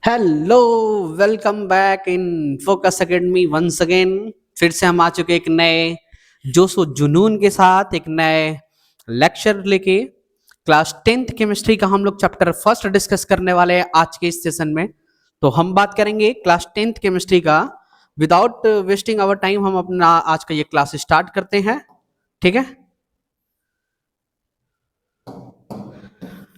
Hello, welcome back in Focus Academy once again. फिर से हम आ चुके एक नए जोश और जुनून के साथ एक नए लेक्चर लेके। क्लास 10th केमिस्ट्री का हम लोग चैप्टर फर्स्ट डिस्कस करने वाले हैं आज के इस सेशन में। तो हम बात करेंगे क्लास 10th केमिस्ट्री का। विदाउट वेस्टिंग आवर टाइम हम अपना आज का ये क्लास स्टार्ट करते हैं। ठीक है,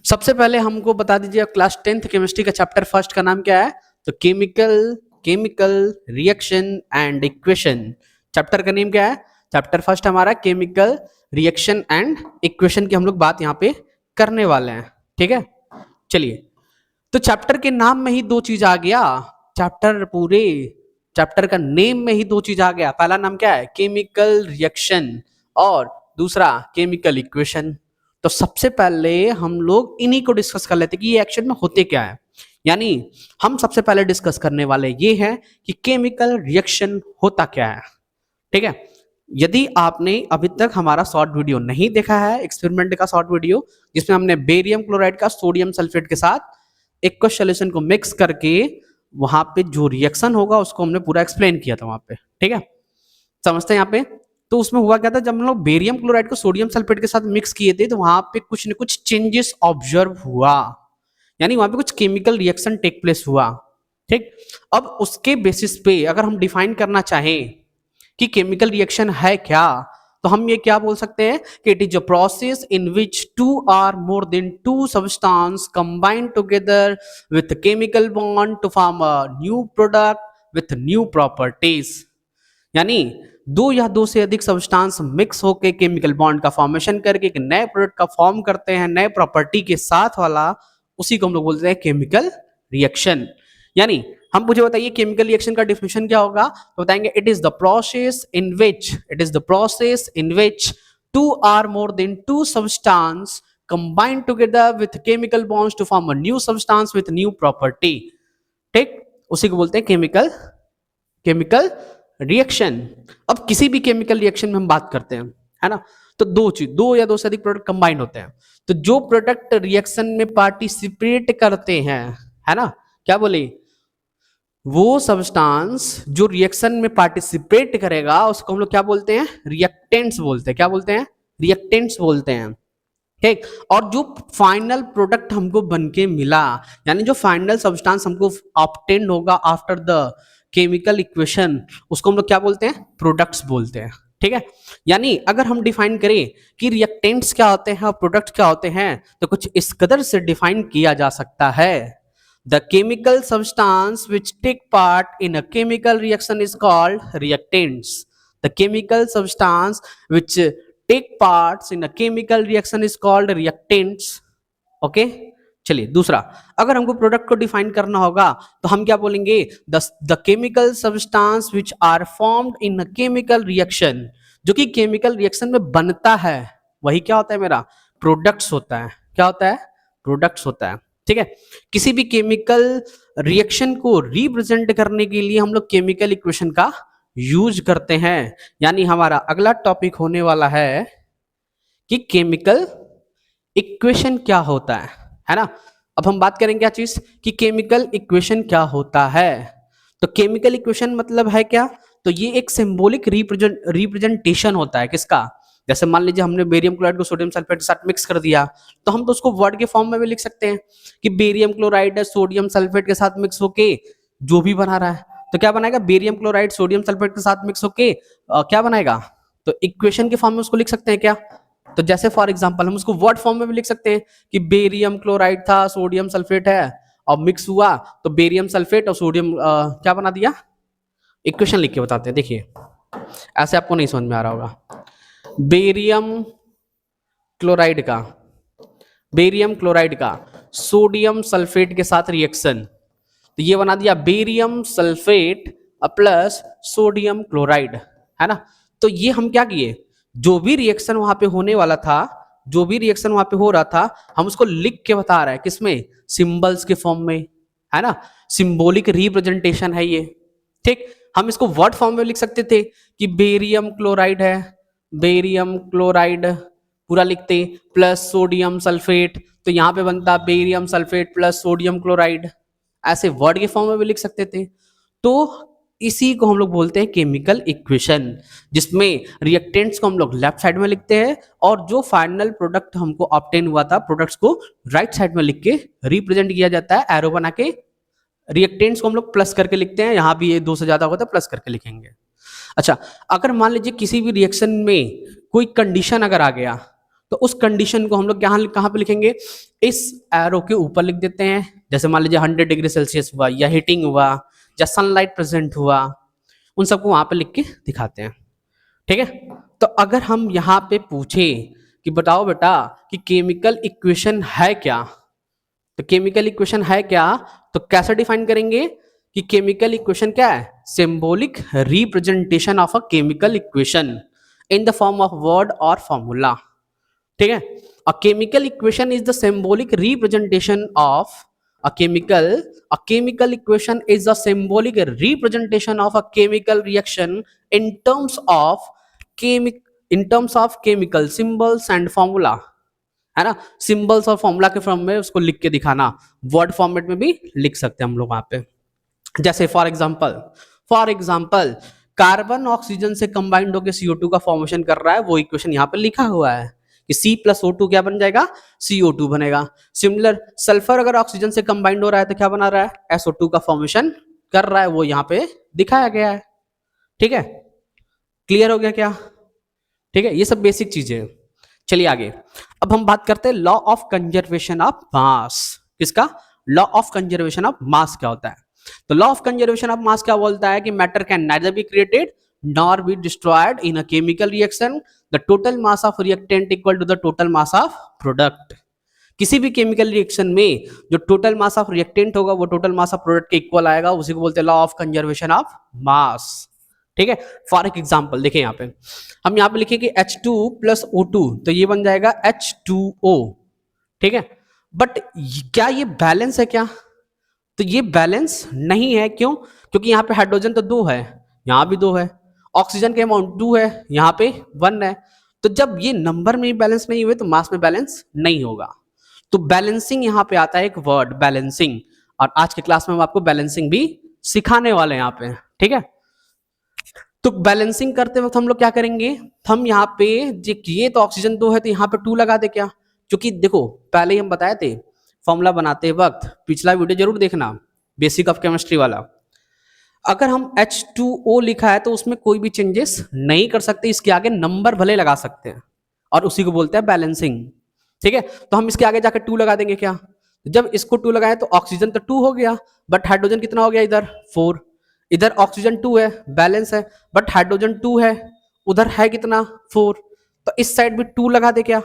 सबसे पहले हमको बता दीजिए क्लास 10th केमिस्ट्री का चैप्टर फर्स्ट का नाम क्या है। तो chemical chemical reaction and equation. Chapter का नेम क्या है? चैप्टर फर्स्ट हमारा केमिकल रिएक्शन एंड इक्वेशन की हम लोग बात यहाँ पे करने वाले हैं। ठीक है, चलिए। तो चैप्टर के नाम में ही दो चीज आ गया। पूरे चैप्टर का नेम में ही दो चीज आ गया। पहला नाम क्या है? केमिकल रिएक्शन, और दूसरा केमिकल इक्वेशन। तो सबसे पहले हम लोग इन्हीं को डिस्कस कर लेते कि ये एक्शन में होते क्या है। यानी हम सबसे पहले डिस्कस करने वाले ये है कि केमिकल रिएक्शन होता क्या है। ठीक है, यदि आपने अभी तक हमारा शॉर्ट वीडियो नहीं देखा है, एक्सपेरिमेंट का शॉर्ट वीडियो जिसमें हमने बेरियम क्लोराइड का सोडियम सल्फेट के साथ एक्वस सॉल्यूशन को मिक्स करके वहां पे जो रिएक्शन होगा उसको हमने पूरा एक्सप्लेन किया था वहां पे। ठीक है, समझते हैं यहाँ पे। तो उसमें हुआ क्या था, जब हम लोग बेरियम क्लोराइड को सोडियम सल्फेट के साथ मिक्स किए थे तो वहां पे कुछ न कुछ चेंजेस ऑब्जर्व हुआ, यानी वहां पे कुछ केमिकल रिएक्शन टेक प्लेस हुआ। ठीक, अब उसके बेसिस पे अगर हम डिफाइन करना चाहें कि केमिकल रिएक्शन है क्या, तो हम ये क्या बोल सकते हैं कि it is a process in which two or more than two substance combine together with chemical bond to form a new product with new properties. यानी दो या दो से अधिक सब्सटेंस मिक्स होकर केमिकल बॉन्ड का फॉर्मेशन करके एक नए प्रोडक्ट का फॉर्म करते हैं नए प्रॉपर्टी के साथ वाला, उसी को हम लोग बोलते हैं केमिकल रिएक्शन। यानी हम मुझे बताइए केमिकल रिएक्शन का डिफिनेशन क्या होगा, तो बताएंगे it is the process in which two or more than two substance combined together with chemical bonds to form a new substance with new property। ठीक, उसी को बोलते हैं केमिकल रिएक्शन। अब किसी भी केमिकल रिएक्शन में हम बात करते हैं, है ना, तो दो या दो से अधिक प्रोडक्ट कंबाइन होते हैं। तो जो प्रोडक्ट रिएक्शन में पार्टिसिपेट करते हैं, है ना, क्या बोले, वो सब्सटेंस जो रिएक्शन में पार्टिसिपेट करेगा उसको हम लोग क्या बोलते हैं? रिएक्टेंट्स बोलते हैं। क्या बोलते हैं? रिएक्टेंट्स बोलते हैं। ठीक, और जो फाइनल प्रोडक्ट हमको बन के मिला, यानी जो फाइनल सब्सटेंस हमको ऑब्टेन होगा आफ्टर द केमिकल इक्वेशन, उसको हम लोग क्या बोलते हैं? प्रोडक्ट्स बोलते हैं। ठीक है, यानी अगर हम डिफाइन करें कि रिएक्टेंट्स क्या होते हैं और प्रोडक्ट्स क्या होते हैं, तो कुछ इस कदर से डिफाइन किया जा सकता है। The chemical substance which take part in a chemical reaction is called reactants. The chemical substance which take parts in a chemical reaction is called reactants। Okay, चलिए दूसरा, अगर हमको प्रोडक्ट को डिफाइन करना होगा तो हम क्या बोलेंगे? The chemical substance which are formed in a chemical reaction, जो कि केमिकल रिएक्शन में बनता है, वही क्या होता है? मेरा प्रोडक्ट्स होता है। क्या होता है? प्रोडक्ट्स होता है। ठीक है, किसी भी केमिकल रिएक्शन को रिप्रेजेंट करने के लिए हम लोग केमिकल इक्वेशन का यूज करते हैं। यानी हमारा अगला टॉपिक होने वाला है कि केमिकल इक्वेशन क्या होता है ना। अब हम बात करेंगे क्या चीज, कि केमिकल इक्वेशन क्या होता है। तो केमिकल इक्वेशन मतलब है क्या? तो ये एक सिंबॉलिक रिप्रेजेंटेशन होता है। किसका? जैसे मान लीजिए हमने बेरियम क्लोराइड को सोडियम सल्फेट के साथ मिक्स कर दिया, तो हम तो उसको वर्ड के फॉर्म में भी लिख सकते हैं कि बेरियम क्लोराइड सोडियम सल्फेट के साथ मिक्स होके जो भी बना रहा है, तो क्या बनाएगा? बेरियम क्लोराइड सोडियम सल्फेट के साथ मिक्स होके क्या बनाएगा? तो इक्वेशन के फॉर्म में उसको लिख सकते हैं क्या? तो जैसे फॉर एग्जांपल हम उसको वर्ड फॉर्म में भी लिख सकते हैं कि बेरियम क्लोराइड था, सोडियम सल्फेट है और मिक्स हुआ, तो बेरियम सल्फेट और सोडियम क्या बना दिया? इक्वेशन लिख के बताते हैं। देखिए, ऐसे आपको नहीं समझ में आ रहा होगा। बेरियम क्लोराइड का सोडियम सल्फेट के साथ रिएक्शन, तो ये बना दिया barium sulphate plus sodium chloride, है ना। तो ये हम क्या किए, जो भी रिएक्शन वहां पे होने वाला था, जो भी रिएक्शन वहां पे हो रहा था, हम उसको लिख के बता रहे हैं। किसमें? सिंबल्स के फॉर्म में, है ना। सिंबॉलिक रिप्रेजेंटेशन है ये। ठीक, हम इसको वर्ड फॉर्म में लिख सकते थे कि बेरियम क्लोराइड है, बेरियम क्लोराइड पूरा लिखते प्लस सोडियम सल्फेट, तो यहां पे बनता barium sulphate plus sodium chloride, ऐसे वर्ड के फॉर्म में भी लिख सकते थे। तो इसी को हम लोग बोलते हैं केमिकल इक्वेशन, जिसमें रिएक्टेंट्स को हम लोग लेफ्ट साइड में लिखते हैं और जो फाइनल प्रोडक्ट हमको ऑब्टेन हुआ था प्रोडक्ट्स को राइट साइड में लिख के रिप्रेजेंट किया जाता है एरो बना के। रिएक्टेंट्स को हम लोग प्लस करके लिखते हैं, यहाँ भी ये 2 से ज्यादा होगा तो प्लस करके लिखेंगे। अच्छा, अगर मान लीजिए किसी भी रिएक्शन में कोई कंडीशन अगर आ गया तो उस कंडीशन को हम लोग कहाँ पे लिखेंगे, इस एरो के ऊपर लिख देते हैं। जैसे मान लीजिए 100 डिग्री सेल्सियस हुआ या हीटिंग हुआ या सनलाइट प्रेजेंट हुआ, उन सबको वहां पे लिख के दिखाते हैं। ठीक है, तो अगर हम यहाँ पे पूछे कि बताओ बेटा कि केमिकल इक्वेशन है क्या, तो केमिकल इक्वेशन है क्या तो कैसे डिफाइन करेंगे कि केमिकल इक्वेशन क्या है, symbolic representation of a chemical equation in the form of word और फॉर्मूला। ठीक है, a chemical equation is the symbolic representation of a chemical equation is a symbolic representation of a chemical reaction in terms of chemical symbols and formula, है ना। Symbols और formula के form में उसको लिख के दिखाना, वर्ड फॉर्मेट में भी लिख सकते हैं हम लोग वहां पे। जैसे फॉर एग्जांपल कार्बन ऑक्सीजन से कंबाइंड होकर CO2 का फॉर्मेशन कर रहा है, वो इक्वेशन यहाँ पे लिखा हुआ है कि C+O2 क्या बन जाएगा, CO2 बनेगा। सिमिलर सल्फर अगर ऑक्सीजन से कंबाइंड हो रहा है तो क्या बना रहा है, SO2 का फॉर्मेशन कर रहा है, वो यहाँ पे दिखाया गया है। ठीक है, क्लियर हो गया क्या? ठीक है, ये सब बेसिक चीजें हैं। चलिए आगे, अब हम बात करते हैं law of conservation of mass. किसका? Law of conservation of mass क्या होता है? तो law of conservation of mass क्या बोलता है कि matter can neither be created nor be destroyed in a chemical reaction, the total mass of reactant equal to the total mass of product. किसी भी केमिकल रिएक्शन में जो total mass of reactant होगा वो टोटल मास ऑफ प्रोडक्ट के equal आएगा, उसी को बोलते हैं लॉ ऑफ कंजर्वेशन ऑफ मास। ठीक है, फॉर एग्जाम्पल देखिए यहाँ पे हम यहाँ पे लिखेंगे H2 + O2, तो ये बन जाएगा H2O। ठीक है, बट क्या ये बैलेंस है क्या? तो ये बैलेंस नहीं है। क्यों? क्योंकि यहाँ पे हाइड्रोजन तो 2 है, यहाँ भी 2 है, ऑक्सीजन के अमाउंट 2 है, यहाँ पे 1 है। तो जब ये नंबर में बैलेंस नहीं हुए तो मास में बैलेंस नहीं होगा। तो बैलेंसिंग यहाँ पे आता है एक वर्ड, बैलेंसिंग, और आज के क्लास में हम आपको बैलेंसिंग भी सिखाने वाले हैं यहाँ पे। ठीक है, तो बैलेंसिंग करते वक्त हम लोग क्या करेंगे, हम यहाँ पे ये तो ऑक्सीजन 2 है तो यहाँ पे 2 लगा दे क्या, क्योंकि देखो पहले ही हम बताए थे फॉर्मूला बनाते वक्त, पिछला वीडियो जरूर देखना बेसिक ऑफ केमिस्ट्री वाला। अगर हम H2O लिखा है तो उसमें कोई भी चेंजेस नहीं कर सकते, इसके आगे नंबर भले लगा सकते हैं और उसी को बोलते हैं बैलेंसिंग। ठीक है, तो हम इसके आगे जाकर 2 लगा देंगे क्या, जब इसको 2 लगाए तो ऑक्सीजन तो 2 हो गया, बट हाइड्रोजन कितना हो गया इधर 4, इधर ऑक्सीजन 2 है बैलेंस है, बट हाइड्रोजन 2 है, उधर है कितना 4, तो इस साइड भी 2 लगा दे क्या,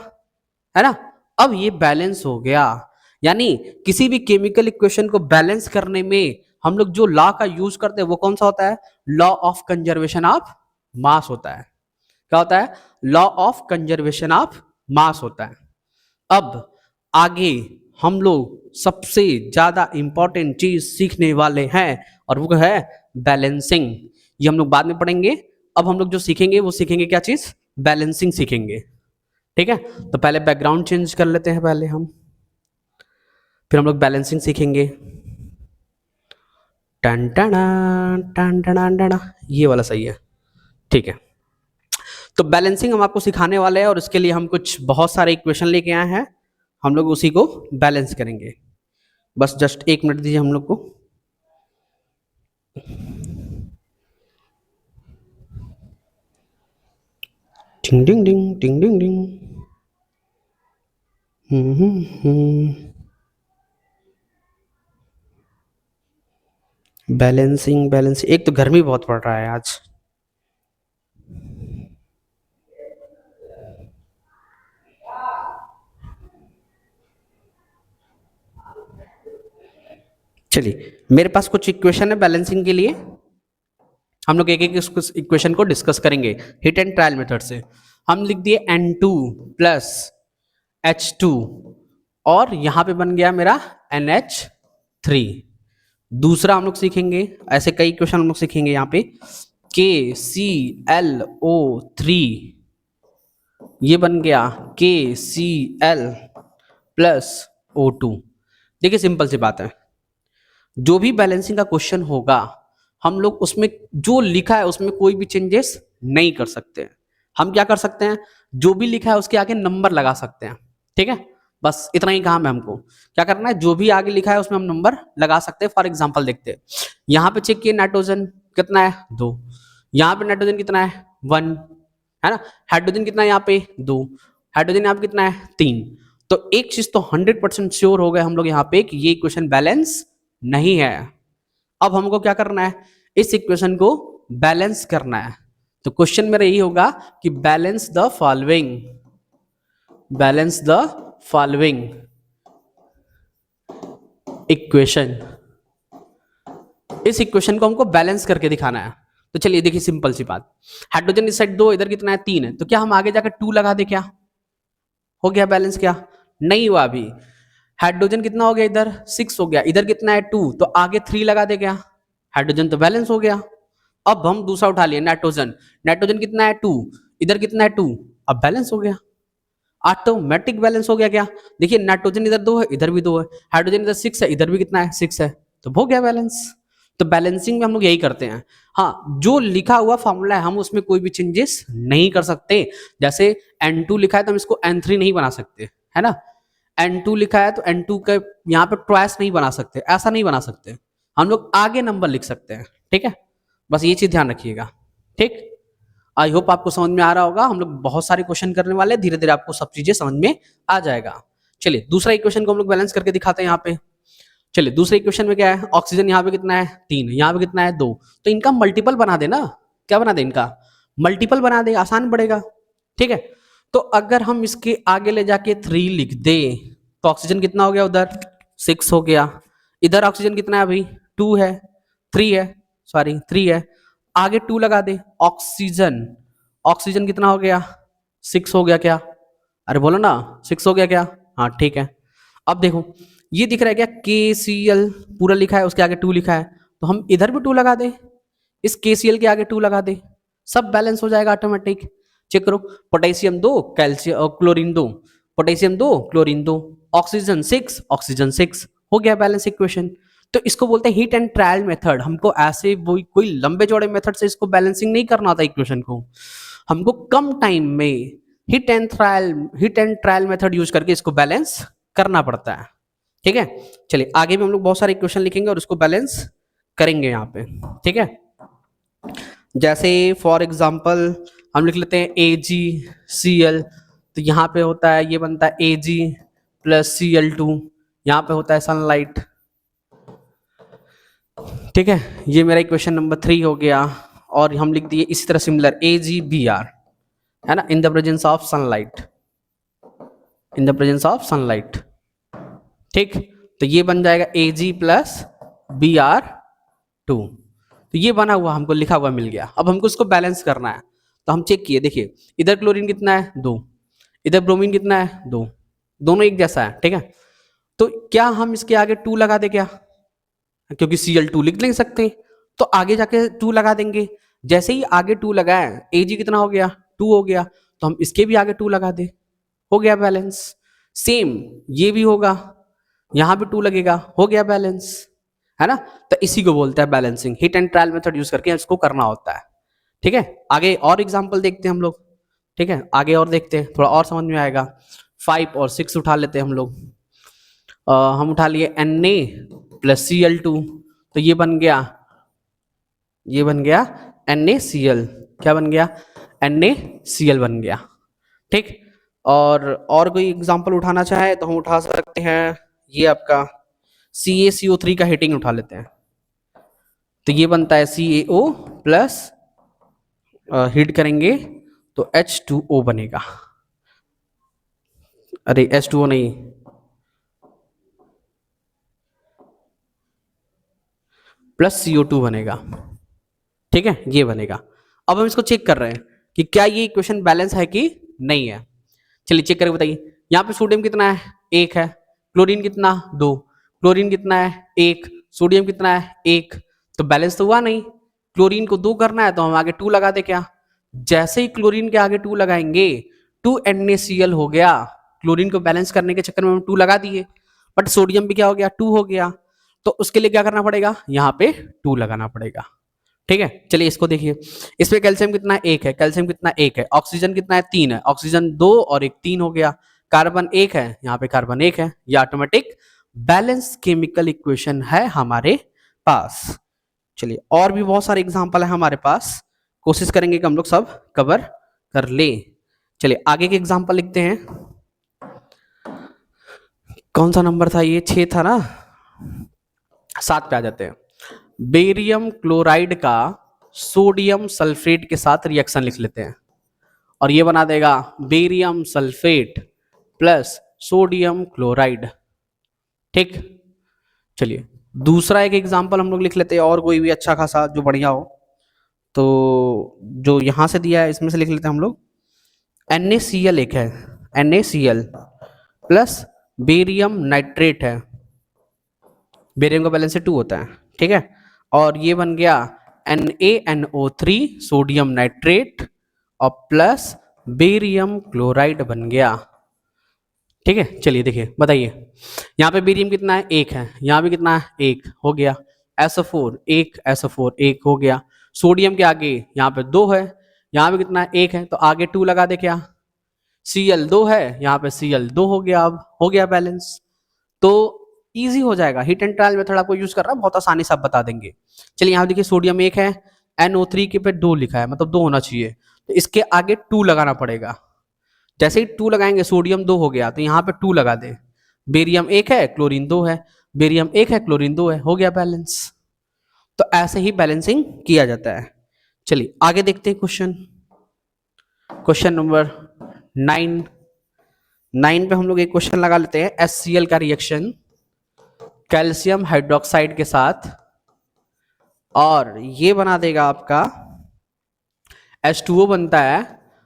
है ना। अब ये बैलेंस हो गया। यानी किसी भी केमिकल इक्वेशन को बैलेंस करने में हम लोग जो लॉ का यूज करते हैं वो कौन सा होता है, लॉ ऑफ कंजर्वेशन ऑफ मास होता है। क्या होता है? लॉ ऑफ कंजर्वेशन ऑफ मास होता है। अब आगे हम लोग सबसे ज्यादा इंपॉर्टेंट चीज सीखने वाले हैं और वो है बैलेंसिंग। ये हम लोग बाद में पढ़ेंगे, अब हम लोग जो सीखेंगे वो सीखेंगे क्या चीज, बैलेंसिंग सीखेंगे। ठीक है, तो पहले बैकग्राउंड चेंज कर लेते हैं पहले हम, फिर हम लोग बैलेंसिंग सीखेंगे। टन टना टन टना टना, ये वाला सही है। ठीक है, तो बैलेंसिंग हम आपको सिखाने वाले हैं और उसके लिए हम कुछ बहुत सारे इक्वेशन लेके आए हैं, हम लोग उसी को बैलेंस करेंगे। बस जस्ट 1 मिनट दीजिए हम लोग को। टिंग डिंग डिंग टिंग डिंग डिंग। बैलेंसिंग बैलेंसिंग, एक तो गर्मी बहुत पड़ रहा है आज। चलिए, मेरे पास कुछ इक्वेशन है बैलेंसिंग के लिए, हम लोग एक एक इक्वेशन को डिस्कस करेंगे हिट एंड ट्रायल मेथड से। हम लिख दिए N2 + H2 और यहां पे बन गया मेरा NH3। दूसरा हम लोग सीखेंगे, ऐसे कई इक्वेशन हम लोग सीखेंगे यहाँ पे, KClO3, ये बन गया KCl + O2। देखिए सिंपल सी बात है, जो भी बैलेंसिंग का क्वेश्चन होगा हम लोग उसमें जो लिखा है उसमें कोई भी चेंजेस नहीं कर सकते। हम क्या कर सकते हैं, जो भी लिखा है उसके आगे नंबर लगा सकते हैं। ठीक है, बस इतना ही काम है हमको। क्या करना है, जो भी आगे लिखा है उसमें हम नंबर लगा सकते हैं। फॉर एग्जांपल देखते हैं, यहाँ पे चेक किए नाइट्रोजन कितना है 2, यहाँ पे नाइट्रोजन कितना है 1, है ना। हाइड्रोजन कितना है यहाँ पे 2, हाइड्रोजन यहाँ पे कितना है 3। तो एक चीज तो 100% श्योर हो गए हम लोग यहाँ पे कि ये इक्वेशन बैलेंस नहीं है। अब हमको क्या करना है, इस इक्वेशन को बैलेंस करना है। तो क्वेश्चन मेरा यही होगा कि balance the following, balance the following equation. इस इक्वेशन को हमको बैलेंस करके दिखाना है। तो चलिए देखिए, सिंपल सी बात, हाइड्रोजन इस साइड 2, इधर कितना है 3 है, तो क्या हम आगे जाकर 2 लगा दे, क्या हो गया बैलेंस? क्या नहीं हुआ अभी। हाइड्रोजन कितना हो गया, इधर 6 हो गया, इधर कितना है 2, तो आगे 3 लगा दे, क्या हाइड्रोजन तो बैलेंस हो गया। अब हम दूसरा उठा लिए नाइट्रोजन, नाइट्रोजन कितना है 2, इधर कितना है 2, अब बैलेंस हो गया, ऑटोमेटिक बैलेंस हो गया। क्या देखिए, नाइट्रोजन इधर 2 है, इधर भी 2 है, हाइड्रोजन इधर 6 है, इधर भी कितना है 6 है, तो हो गया बैलेंस। तो बैलेंसिंग में हम लोग यही करते हैं। हाँ, जो लिखा हुआ फॉर्मूला है हम उसमें कोई भी चेंजेस नहीं कर सकते। जैसे N2 लिखा है तो हम इसको N3 नहीं बना सकते, है ना। N2 लिखा है तो N2 का यहाँ पे ट्वाइस नहीं बना सकते, ऐसा नहीं बना सकते। हम लोग आगे नंबर लिख सकते हैं। ठीक है, बस ये चीज ध्यान रखिएगा। ठीक, आई होप आपको समझ में आ रहा होगा। हम लोग बहुत सारे क्वेश्चन करने वाले हैं, धीरे धीरे आपको सब चीजें समझ में आ जाएगा। चलिए दूसरा इक्वेशन को हम लोग बैलेंस करके दिखाते हैं यहाँ पे। चलिए दूसरे इक्वेशन में क्या है, ऑक्सीजन यहाँ पे कितना है 3, यहाँ पे कितना है 2, तो इनका मल्टीपल बना देना। क्या बना दे, इनका मल्टीपल बना दे, आसान पड़ेगा। ठीक है, तो अगर हम इसके आगे ले जाके 3 लिख दे तो ऑक्सीजन कितना हो गया, उधर 6 हो गया, इधर ऑक्सीजन कितना है अभी 2 है, 3 है, सॉरी 3 है, आगे 2 लगा दे, ऑक्सीजन, ऑक्सीजन कितना हो गया 6 हो गया। क्या, अरे बोलो ना 6 हो गया क्या, हाँ ठीक है। अब देखो ये दिख रहा है क्या, KCl पूरा लिखा है, उसके आगे 2 लिखा है, तो हम इधर भी 2 लगा दे, इस KCl के आगे 2 लगा दे, सब बैलेंस हो जाएगा ऑटोमेटिक। चेक करो, potassium 2, calcium chlorine 2, potassium 2, chlorine 2, oxygen 6, oxygen 6, हो गया बैलेंस इक्वेशन। तो इसको बोलते हैं हिट एंड ट्रायल मेथड। हमको ऐसे वो कोई लंबे चौड़े मेथड से इसको बैलेंसिंग नहीं करना था इक्वेशन को, हमको कम टाइम में hit and trial method use करके इसको बैलेंस करना पड़ता है। ठीक है, चलिए आगे भी हम लोग बहुत सारे इक्वेशन लिखेंगे और उसको बैलेंस करेंगे यहाँ पे। ठीक है, जैसे फॉर एग्जांपल हम लिख लेते हैं AgCl, तो यहाँ पे होता है, ये बनता है Ag प्लस Cl2, यहाँ पे होता है सनलाइट। ठीक है, ये मेरा इक्वेशन नंबर 3 हो गया। और हम लिख दिए इसी तरह सिमिलर AgBr, है ना, in the presence of sunlight, in the presence of sunlight. ठीक, तो ये बन जाएगा Ag प्लस Br2, तो ये बना हुआ हमको लिखा हुआ मिल गया। अब हमको इसको बैलेंस करना है, तो हम चेक किए, देखिए इधर क्लोरीन कितना है 2, इधर ब्रोमीन कितना है 2, दोनों एक जैसा है। ठीक है, तो क्या हम इसके आगे 2 लगा दे, क्या, क्योंकि Cl2 लिख नहीं सकते तो आगे जाके 2 लगा देंगे। जैसे ही आगे 2 लगाए, Ag कितना हो गया 2 हो गया, तो हम इसके भी आगे 2 लगा दे, हो गया बैलेंस। सेम ये भी होगा, यहां भी 2 लगेगा, हो गया बैलेंस, है ना। तो इसी को बोलते हैं balancing, hit and trial method use करके इसको करना होता है। ठीक है, आगे और एग्जांपल देखते हैं हम लोग। ठीक है, आगे और देखते हैं, थोड़ा और समझ में आएगा। 5 और 6 उठा लेते हैं हम लोग। हम उठा लिए Na प्लस Cl2, तो ये बन गया NaCl, क्या बन गया NaCl बन गया। ठीक, और कोई एग्जांपल उठाना चाहे तो हम उठा सकते हैं, ये आपका CaCO3 का हीटिंग उठा लेते हैं, तो ये बनता है CaO प्लस हीट करेंगे तो H2O बनेगा, अरे H2O नहीं, प्लस CO2 बनेगा। ठीक है, ये बनेगा। अब हम इसको चेक कर रहे हैं कि क्या ये इक्वेशन बैलेंस है कि नहीं है। चलिए चेक करके बताइए, यहाँ पे सोडियम कितना है 1 है, क्लोरीन कितना 2, क्लोरीन कितना है 1, सोडियम कितना है 1, तो बैलेंस तो हुआ नहीं। क्लोरीन को 2 करना है तो हम आगे 2 लगा दे, क्या जैसे ही क्लोरीन के आगे 2 लगाएंगे 2NaCl हो गया। क्लोरीन को बैलेंस करने के चक्कर में हम 2 लगा दिए, बट सोडियम भी क्या हो गया 2 हो गया, तो उसके लिए क्या करना पड़ेगा, यहाँ पे 2 लगाना पड़ेगा। ठीक है, चलिए इसको देखिए। इसमें कैल्शियम कितना 1 है, कैल्शियम कितना 1 है, ऑक्सीजन कितना है 3 है, ऑक्सीजन 2 और 1 3 हो गया, कार्बन 1 है, यहाँ पे कार्बन 1 है। ये ऑटोमेटिक बैलेंस केमिकल इक्वेशन है हमारे पास। चलिए और भी बहुत सारे एग्जांपल है हमारे पास, कोशिश करेंगे कि हम लोग सब कवर कर ले। चलिए आगे के एग्जांपल लिखते हैं। कौन सा नंबर था ये, 6 था ना, 7 पे आ जाते हैं। बेरियम क्लोराइड का सोडियम सल्फेट के साथ रिएक्शन लिख लेते हैं और ये बना देगा barium sulphate plus sodium chloride. ठीक, चलिए दूसरा एक एग्जांपल हम लोग लिख लेते हैं और कोई भी अच्छा खासा जो बढ़िया हो। तो जो यहां से दिया है इसमें से लिख लेते हैं हम लोग। NaCl एक है, NaCl प्लस बेरियम नाइट्रेट है, बेरियम का बैलेंस 2 होता है। ठीक है, और ये बन गया NaNO3 सोडियम नाइट्रेट और प्लस बेरियम क्लोराइड बन गया। ठीक है, चलिए देखिए बताइए, यहाँ पे बेरियम कितना है 1 है, यहाँ पे कितना है 1 हो गया, SO4 1, SO4 1 हो गया, सोडियम के आगे यहाँ पे 2 है, यहाँ पे कितना है 1 है तो आगे 2 लगा दे, क्या Cl 2 है, यहाँ पे Cl 2 हो गया, अब हो गया बैलेंस। तो इजी हो जाएगा, हीट एंड ट्रायल मेथड आपको यूज कर रहा है, बहुत आसानी से आप बता देंगे। चलिए यहाँ देखिए सोडियम 1 है, NO3 के पे 2 लिखा है, मतलब 2 होना चाहिए, तो इसके आगे 2 लगाना पड़ेगा। जैसे ही 2 लगाएंगे सोडियम 2 हो गया, तो यहाँ पे 2 लगा दे, बेरियम 1 है क्लोरीन 2 है, बेरियम 1 है क्लोरीन 2 है, हो गया बैलेंस। तो ऐसे ही बैलेंसिंग किया जाता है। चलिए आगे देखते हैं क्वेश्चन, क्वेश्चन नंबर 9 पे हम लोग एक क्वेश्चन लगा लेते हैं। HCl का रिएक्शन कैल्शियम हाइड्रोक्साइड के साथ और ये बना देगा आपका H2O बनता है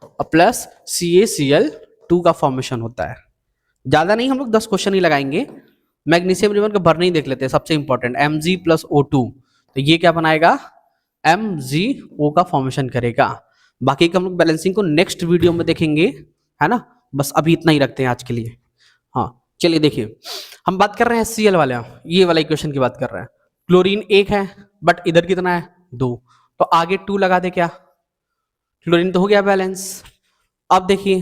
और प्लस CaCl2 का फॉर्मेशन होता है। ज्यादा नहीं, हम लोग 10 क्वेश्चन ही लगाएंगे। मैग्नीशियम रिबन का भरने ही देख लेते हैं, सबसे इंपॉर्टेंट Mg प्लस O2, तो ये क्या बनाएगा MgO का फॉर्मेशन करेगा। बाकी का हम लोग बैलेंसिंग को नेक्स्ट वीडियो में देखेंगे, है ना, बस अभी इतना ही रखते हैं आज के लिए। हाँ चलिए देखिए, हम बात कर रहे हैं HCl वाले, ये वाला इक्वेशन की बात कर रहे हैं। क्लोरीन 1 है बट इधर कितना है 2, तो आगे 2 लगा दे, क्या क्लोरीन तो हो गया बैलेंस। अब देखिए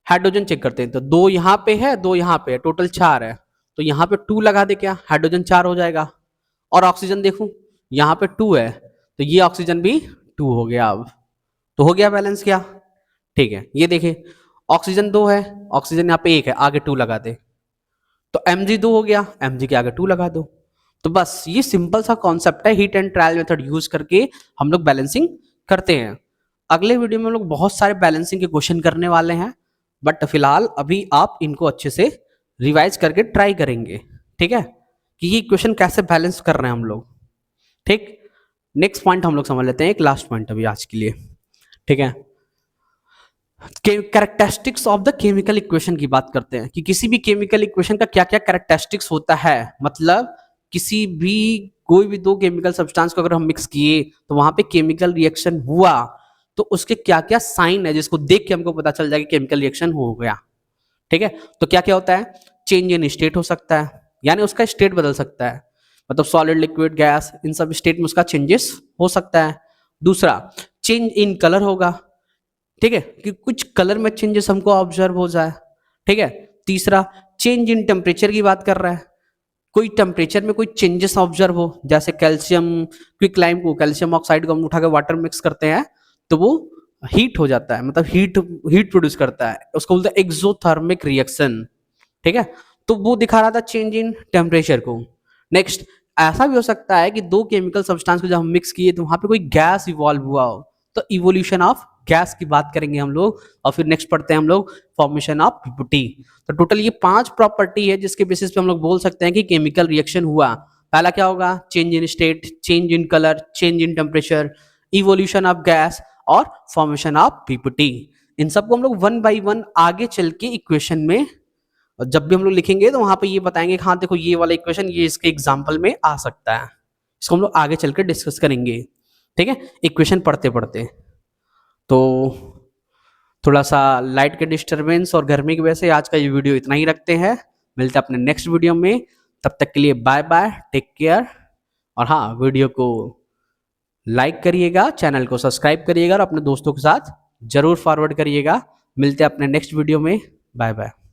हाइड्रोजन चेक करते हैं, तो 2 यहाँ पे है 2 यहाँ पे है, टोटल 4 है, तो यहाँ पे 2 लगा दे, क्या हाइड्रोजन 4 हो जाएगा। और ऑक्सीजन देखूं यहाँ पे 2 है, तो ये ऑक्सीजन भी 2 हो गया, अब तो हो गया बैलेंस क्या। ठीक है, ये देखिए ऑक्सीजन 2 है, ऑक्सीजन यहाँ पे 1 है, आगे 2 लगा दे, तो Mg 2 हो गया, Mg के आगे 2 लगा दो। तो बस ये सिंपल सा कॉन्सेप्ट है, heat and trial method use करके हम लोग बैलेंसिंग करते हैं। अगले वीडियो में हम लोग बहुत सारे बैलेंसिंग के क्वेश्चन करने वाले हैं, बट फिलहाल अभी आप इनको अच्छे से रिवाइज करके ट्राई करेंगे। ठीक है, कि ये क्वेश्चन कैसे बैलेंस कर रहे हैं हम लोग। ठीक, नेक्स्ट पॉइंट हम लोग समझ लेते हैं, एक लास्ट पॉइंट अभी आज के लिए। ठीक है, characteristics of the chemical equation की बात करते हैं कि किसी भी केमिकल इक्वेशन का क्या क्या कैरेक्टरिस्टिक्स होता है। मतलब किसी भी कोई भी 2 केमिकल सब्सटेंस को अगर हम मिक्स किए तो वहां पे केमिकल रिएक्शन हुआ, तो उसके क्या क्या साइन है जिसको देख के हमको पता चल जाएगा केमिकल रिएक्शन हो गया। ठीक है, तो क्या क्या होता है, चेंज इन स्टेट हो सकता है, यानी उसका स्टेट बदल सकता है, मतलब सॉलिड लिक्विड गैस इन सब स्टेट में उसका चेंजेस हो सकता है। दूसरा चेंज इन कलर होगा, ठीक है, कि कुछ कलर में चेंजेस हमको ऑब्जर्व हो जाए। ठीक है, तीसरा चेंज इन टेम्परेचर की बात कर रहा है, कोई टेम्परेचर में कोई चेंजेस ऑब्जर्व हो, जैसे कैल्शियम क्विक लाइम को, कैल्शियम ऑक्साइड को हम उठा के वाटर मिक्स करते हैं तो वो हीट हो जाता है, मतलब हीट प्रोड्यूस करता है, उसको बोलते हैं एक्सोथर्मिक रिएक्शन। ठीक है, तो वो दिखा रहा था चेंज इन टेम्परेचर को। नेक्स्ट ऐसा भी हो सकता है कि 2 केमिकल सब्सटेंस को जब हम मिक्स किए तो वहां पे कोई गैस इवॉल्व हुआ हो, तो इवोल्यूशन ऑफ गैस की बात करेंगे हम लोग। और फिर नेक्स्ट पढ़ते हैं हम लोग फॉर्मेशन ऑफ पीपीटी। तो टोटल ये 5 प्रॉपर्टी है जिसके बेसिस पे हम लोग बोल सकते हैं कि केमिकल रिएक्शन हुआ। पहला क्या होगा, change in state, change in colour, change in temperature, evolution of gas और फॉर्मेशन ऑफ पीपीटी। इन सबको हम लोग 1 बाई 1 आगे चल के इक्वेशन में जब भी हम लोग लिखेंगे तो वहां पे ये बताएंगे, हाँ देखो ये वाला इक्वेशन ये इसके एग्जाम्पल में आ सकता है। इसको हम लोग आगे चल के डिस्कस करेंगे। ठीक है, इक्वेशन पढ़ते पढ़ते। तो थोड़ा सा लाइट के डिस्टरबेंस और गर्मी की वजह से आज का ये वीडियो इतना ही रखते हैं, मिलते हैं अपने नेक्स्ट वीडियो में। तब तक के लिए बाय बाय, टेक केयर। और हाँ, वीडियो को लाइक करिएगा, चैनल को सब्सक्राइब करिएगा और अपने दोस्तों के साथ जरूर फॉरवर्ड करिएगा। मिलते हैं अपने नेक्स्ट वीडियो में। Bye bye.